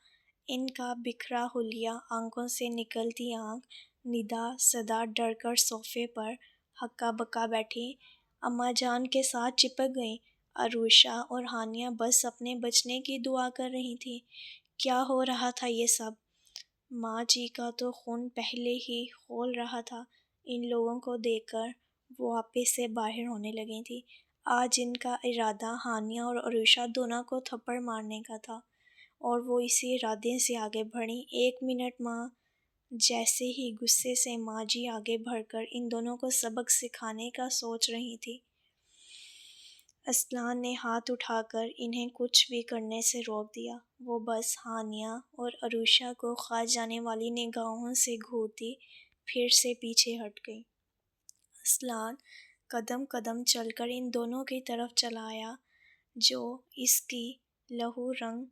ان کا بکھرا حلیہ، آنکھوں سے نکلتی آنکھ، ندا صدا ڈر کر صوفے پر ہکا بکا بیٹھی اماں جان کے ساتھ چپک گئیں۔ عروشہ اور ہانیہ بس اپنے بچنے کی دعا کر رہی تھیں۔ کیا ہو رہا تھا یہ سب؟ ماں جی کا تو خون پہلے ہی کھول رہا تھا۔ ان لوگوں کو دیکھ کر وہ آپے سے باہر ہونے لگی تھیں۔ آج ان کا ارادہ ہانیہ اور عروشہ دونوں کو تھپڑ مارنے کا تھا، اور وہ اسی ارادے سے آگے بڑھیں۔ 1 منٹ ماں۔ جیسے ہی غصے سے ماں جی آگے بڑھ کر ان دونوں کو سبق سکھانے کا سوچ رہی تھی، اسلان نے ہاتھ اٹھا کر انہیں کچھ بھی کرنے سے روک دیا۔ وہ بس ہانیہ اور عروشہ کو کھا جانے والی نگاہوں سے گھورتی پھر سے پیچھے ہٹ گئی۔ اسلان قدم قدم چل کر ان دونوں کی طرف چلا آیا، جو اس کی لہو رنگ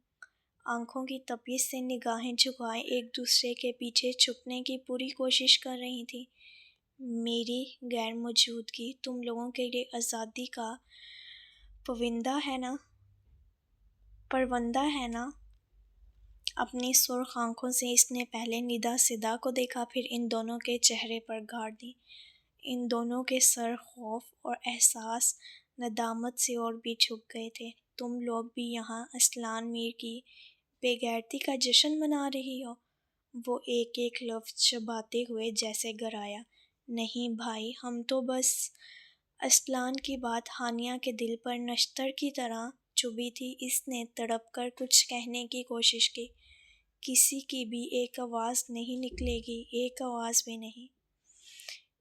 آنکھوں کی تپش سے نگاہیں جھکائے ایک دوسرے کے پیچھے چھپنے کی پوری کوشش کر رہی تھیں۔ میری غیر موجودگی تم لوگوں کے لیے آزادی کا پروندہ ہے نا؟ اپنی سرخ آنکھوں سے اس نے پہلے ندا صدا کو دیکھا، پھر ان دونوں کے چہرے پر گاڑ دی۔ ان دونوں کے سر خوف اور احساس ندامت سے اور بھی جھک گئے تھے۔ تم لوگ بھی یہاں اسلان میر کی بے غیرتی کا جشن منا رہی ہو؟ وہ ایک ایک لفظ چباتے ہوئے جیسے گرایا۔ نہیں بھائی، ہم تو بس… اسلان کی بات ہانیہ کے دل پر نشتر کی طرح چبھی تھی۔ اس نے تڑپ کر کچھ کہنے کی کوشش کی۔ کسی کی بھی ایک آواز نہیں نکلے گی، ایک آواز بھی نہیں۔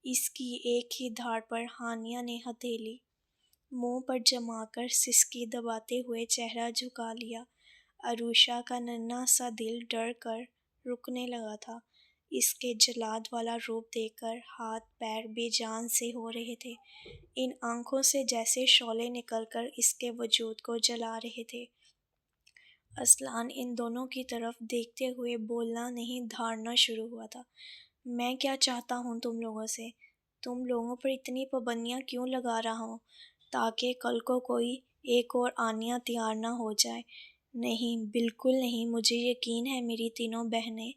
اس کی ایک ہی دھاڑ پر ہانیہ نے ہتھیلی منہ پر جما کر سسکی دباتے ہوئے چہرہ جھکا لیا۔ عروشہ کا ننھا سا دل ڈر کر رکنے لگا تھا۔ اس کے جلاد والا روپ دیکھ کر ہاتھ پیر بے جان سے ہو رہے تھے۔ ان آنکھوں سے جیسے شعلے نکل کر اس کے وجود کو جلا رہے تھے۔ اسلان ان دونوں کی طرف دیکھتے ہوئے بولنا نہیں دھاڑنا شروع ہوا تھا۔ میں کیا چاہتا ہوں تم لوگوں سے؟ تم لوگوں پر اتنی پابندیاں کیوں لگا رہا ہوں؟ تاکہ کل کو کوئی ایک اور آنیہ تیار نہ ہو جائے؟ نہیں، بالکل نہیں۔ مجھے یقین ہے میری تینوں بہنیں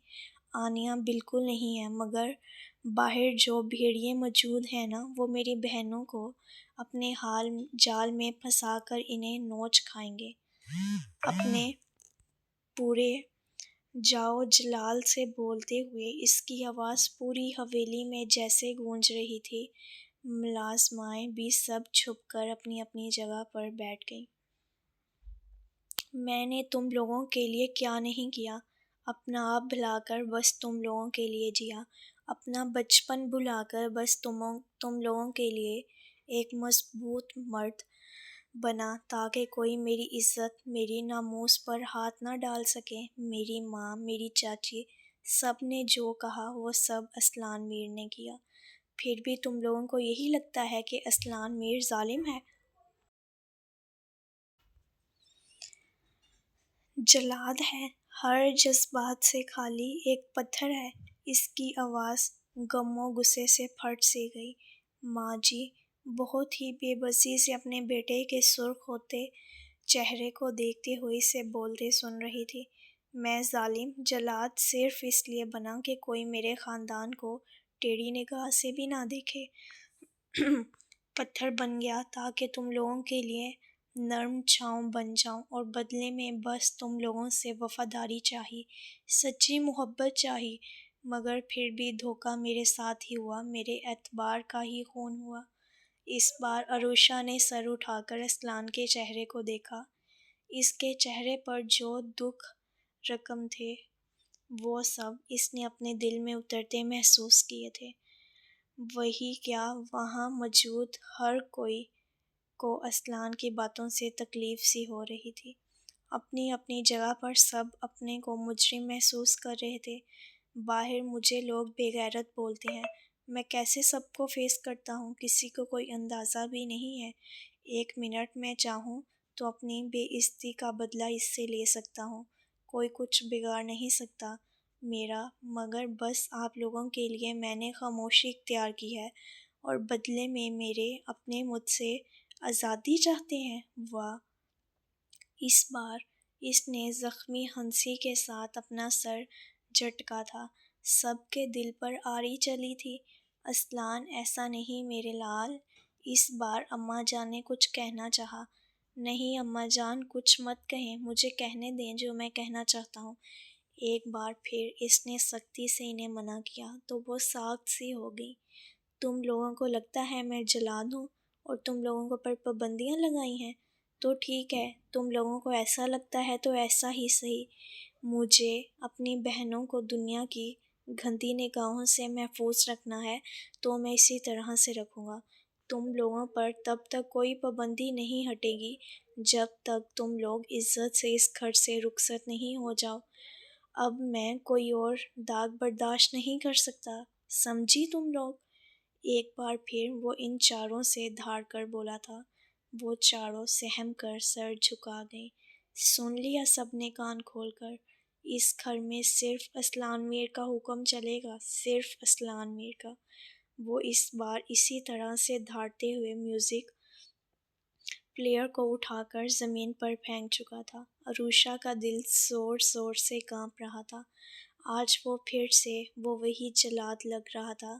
آنیہ بالکل نہیں ہیں، مگر باہر جو بھیڑیے موجود ہیں نا، وہ میری بہنوں کو اپنے جال میں پھنسا کر انہیں نوچ کھائیں گے۔ اپنے پورے جاؤ جلال سے بولتے ہوئے اس کی آواز پوری حویلی میں جیسے گونج رہی تھی۔ ملازمائیں بھی سب چھپ کر اپنی اپنی جگہ پر بیٹھ گئیں۔ میں نے تم لوگوں کے لیے کیا نہیں کیا؟ اپنا آپ بھلا کر بس تم لوگوں کے لیے جیا، اپنا بچپن بھلا کر بس تم لوگوں کے لیے ایک مضبوط مرد بنا، تاکہ کوئی میری عزت، میری ناموس پر ہاتھ نہ ڈال سکے۔ میری ماں، میری چاچی، سب نے جو کہا وہ سب اسلان میر نے کیا۔ پھر بھی تم لوگوں کو یہی لگتا ہے کہ اسلان میر ظالم ہے؟ جلاد ہے، ہر جذبات سے خالی ایک پتھر ہے۔ اس کی آواز غم و غصے سے پھٹ سی گئی۔ ماں جی بہت ہی بے بسی سے اپنے بیٹے کے سرخ ہوتے چہرے کو دیکھتے ہوئے اسے بولتے سن رہی تھی۔ میں ظالم جلاد صرف اس لیے بنا کہ کوئی میرے خاندان کو ٹیڑھی نگاہ سے بھی نہ دیکھے۔ پتھر بن گیا تاکہ تم لوگوں کے لیے نرم چھاؤں بن جاؤں، اور بدلے میں بس تم لوگوں سے وفاداری چاہی، سچی محبت چاہی۔ مگر پھر بھی دھوکہ میرے ساتھ ہی ہوا، میرے اعتبار کا ہی خون ہوا۔ اس بار عروشہ نے سر اٹھا کر اسلان کے چہرے کو دیکھا۔ اس کے چہرے پر جو دکھ رقم تھے وہ سب اس نے اپنے دل میں اترتے محسوس کیے تھے۔ وہی کیا، وہاں موجود ہر کوئی کو اسلان کی باتوں سے تکلیف سی ہو رہی تھی۔ اپنی اپنی جگہ پر سب اپنے کو مجرم محسوس کر رہے تھے۔ باہر مجھے لوگ بے غیرت بولتے ہیں، میں کیسے سب کو فیس کرتا ہوں، کسی کو کوئی اندازہ بھی نہیں ہے۔ ایک منٹ میں چاہوں تو اپنی بے عزتی کا بدلہ اس سے لے سکتا ہوں، کوئی کچھ بگاڑ نہیں سکتا میرا، مگر بس آپ لوگوں کے لیے میں نے خاموشی اختیار کی ہے، اور بدلے میں میرے اپنے مجھ سے آزادی چاہتے ہیں۔ واہ! اس بار اس نے زخمی ہنسی کے ساتھ اپنا سر جھٹکا تھا۔ سب کے دل پر آری چلی تھی۔ اسلان، ایسا نہیں میرے لال۔ اس بار اماں جان نے کچھ کہنا چاہا۔ نہیں اماں جان، کچھ مت کہیں، مجھے کہنے دیں جو میں کہنا چاہتا ہوں۔ ایک بار پھر اس نے سختی سے انہیں منع کیا تو وہ ساکت سی ہو گئی۔ تم لوگوں کو لگتا ہے میں جلاد ہوں اور تم لوگوں پر پابندیاں لگائی ہیں، تو ٹھیک ہے، تم لوگوں کو ایسا لگتا ہے تو ایسا ہی صحیح۔ مجھے اپنی بہنوں کو دنیا کی گندی نگاہوں سے محفوظ رکھنا ہے تو میں اسی طرح سے رکھوں گا۔ تم لوگوں پر تب تک کوئی پابندی نہیں ہٹے گی جب تک تم لوگ عزت سے اس گھر سے رخصت نہیں ہو جاؤ۔ اب میں کوئی اور داغ برداشت نہیں کر سکتا، سمجھی تم لوگ؟ ایک بار پھر وہ ان چاروں سے دھاڑ کر بولا تھا۔ وہ چاروں سہم کر سر جھکا گئیں۔ سن لیا سب نے کان کھول کر، اس گھر میں صرف اسلان میر کا حکم چلے گا، صرف اسلان میر کا۔ وہ اس بار اسی طرح سے دھاڑتے ہوئے میوزک پلیئر کو اٹھا کر زمین پر پھینک چکا تھا۔ عروشہ کا دل زور زور سے کانپ رہا تھا۔ آج وہ پھر سے وہی جلاد لگ رہا تھا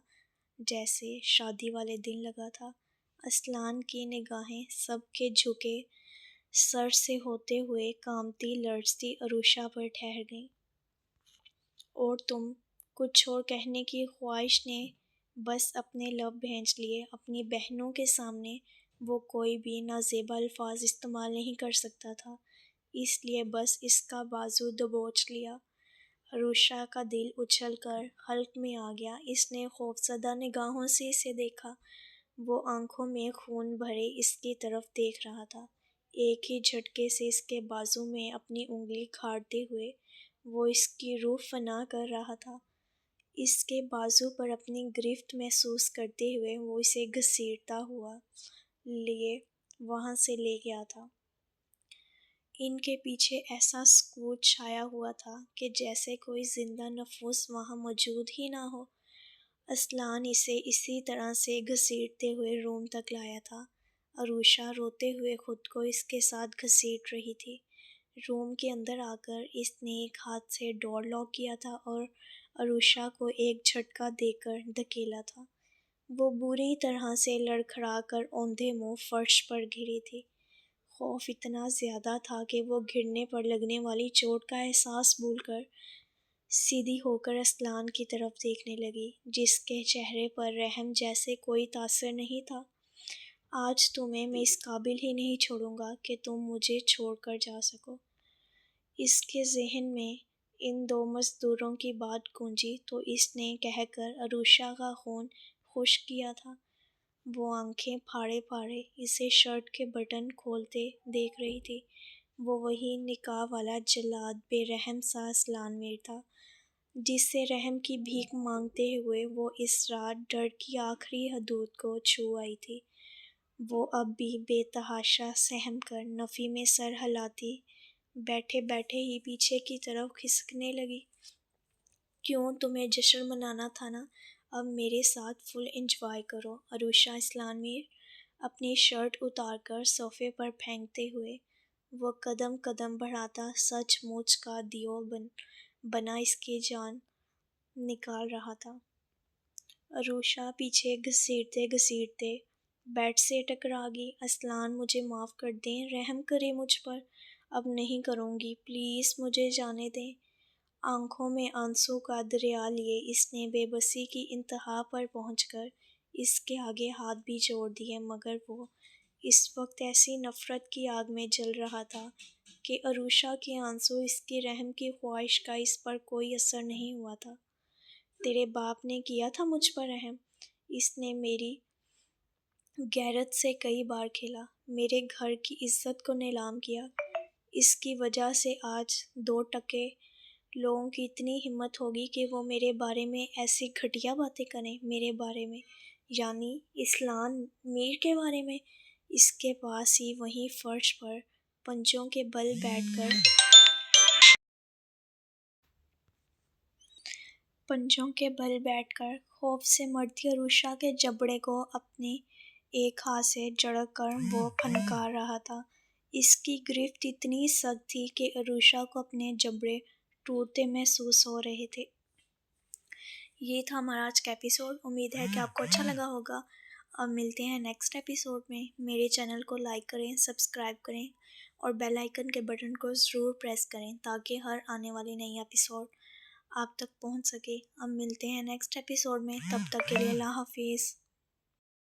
جیسے شادی والے دن لگا تھا۔ اسلان کی نگاہیں سب کے جھکے سر سے ہوتے ہوئے کانپتی لرزتی عروشہ پر ٹھہر گئیں۔ اور تم؟ کچھ اور کہنے کی خواہش نے بس اپنے لب بھینچ لیے۔ اپنی بہنوں کے سامنے وہ کوئی بھی نازیبا الفاظ استعمال نہیں کر سکتا تھا، اس لیے بس اس کا بازو دبوچ لیا۔ عروشہ کا دل اچھل کر حلق میں آ گیا۔ اس نے خوفزدہ نگاہوں سے اسے دیکھا۔ وہ آنکھوں میں خون بھرے اس کی طرف دیکھ رہا تھا۔ ایک ہی جھٹکے سے اس کے بازو میں اپنی انگلی گھاڑتے ہوئے وہ اس کی روح فنا کر رہا تھا۔ اس کے بازو پر اپنی گرفت محسوس کرتے ہوئے وہ اسے گھسیٹتا ہوا لیے وہاں سے لے گیا تھا۔ ان کے پیچھے ایسا سکوت چھایا ہوا تھا کہ جیسے کوئی زندہ نفس وہاں موجود ہی نہ ہو۔ اسلان اسے اسی طرح سے گھسیٹتے ہوئے روم تک لایا تھا۔ عروشہ روتے ہوئے خود کو اس کے ساتھ گھسیٹ رہی تھی۔ روم کے اندر آ کر اس نے ایک ہاتھ سے ڈور لاک کیا تھا اور عروشہ کو ایک جھٹکا دے کر دھکیلا تھا۔ وہ بری طرح سے لڑکھڑا کر اوندھے منہ فرش پر گری تھی۔ خوف اتنا زیادہ تھا کہ وہ گرنے پر لگنے والی چوٹ کا احساس بھول کر سیدھی ہو کر اسلان کی طرف دیکھنے لگی، جس کے چہرے پر رحم جیسے کوئی تاثر نہیں تھا۔ آج تمہیں میں اس قابل ہی نہیں چھوڑوں گا کہ تم مجھے چھوڑ کر جا سکو۔ اس کے ذہن میں ان دو مزدوروں کی بات گونجی تو اس نے کہہ کر عروشہ کا خون خشک کیا تھا۔ وہ آنکھیں پھاڑے پھاڑے اسے شرٹ کے بٹن کھولتے دیکھ رہی تھی۔ وہ وہی نکاح والا جلاد بے رحم سا اسلان میر تھا، جس سے رحم کی بھیک مانگتے ہوئے وہ اس رات ڈر کی آخری حدود کو چھو آئی تھی۔ وہ اب بھی بے تحاشا سہم کر نفی میں سر ہلاتی بیٹھے بیٹھے ہی پیچھے کی طرف کھسکنے لگی۔ کیوں، تمہیں جشن منانا تھا نا، اب میرے ساتھ فل انجوائے کرو۔ عروشہ اسلان میر اپنی شرٹ اتار کر صوفے پر پھینکتے ہوئے وہ قدم قدم بڑھاتا سچ مچ کا دیو بنا اس کی جان نکال رہا تھا۔ عروشہ پیچھے گھسیٹتے گھسیٹتے بیڈ سے ٹکرا گئی۔ اصلان مجھے معاف کر دیں، رحم کریں مجھ پر، اب نہیں کروں گی، پلیز مجھے جانے دیں۔ آنکھوں میں آنسوں کا دریا لیے اس نے بے بسی کی انتہا پر پہنچ کر اس کے آگے ہاتھ بھی جوڑ دیے، مگر وہ اس وقت ایسی نفرت کی آگ میں جل رہا تھا کہ عروشہ کے آنسو، اس کی رحم کی خواہش کا اس پر کوئی اثر نہیں ہوا تھا۔ تیرے باپ نے کیا تھا مجھ پر رحم، اس نے میری غیرت سے کئی بار کھیلا، میرے گھر کی عزت کو نیلام کیا۔ اس کی وجہ سے آج 2% لوگوں کی اتنی ہمت ہوگی کہ وہ میرے بارے میں ایسی گھٹیا باتیں کریں، میرے بارے میں، یعنی اصلان میر کے بارے میں۔ اس کے پاس ہی وہیں فرش پر پنجوں کے بل بیٹھ کر خوف سے مرتی عروشہ کے جبڑے کو اپنے ایک ہاتھ سے جھڑک کر وہ پھنکار رہا تھا۔ اس کی گرفت اتنی سخت تھی کہ عروشہ کو اپنے جبڑے ٹوٹتے محسوس ہو رہے تھے۔ یہ تھا ہمارا آج کا ایپیسوڈ، امید ہے کہ آپ کو اچھا لگا ہوگا۔ اب ملتے ہیں نیکسٹ ایپیسوڈ میں۔ میرے چینل کو لائک کریں، سبسکرائب کریں اور بیل آئیکن کے بٹن کو ضرور پریس کریں تاکہ ہر آنے والی نئی ایپیسوڈ آپ تک پہنچ سکے۔ اب ملتے ہیں نیکسٹ ایپیسوڈ میں، تب تک کے لیے اللہ حافظ۔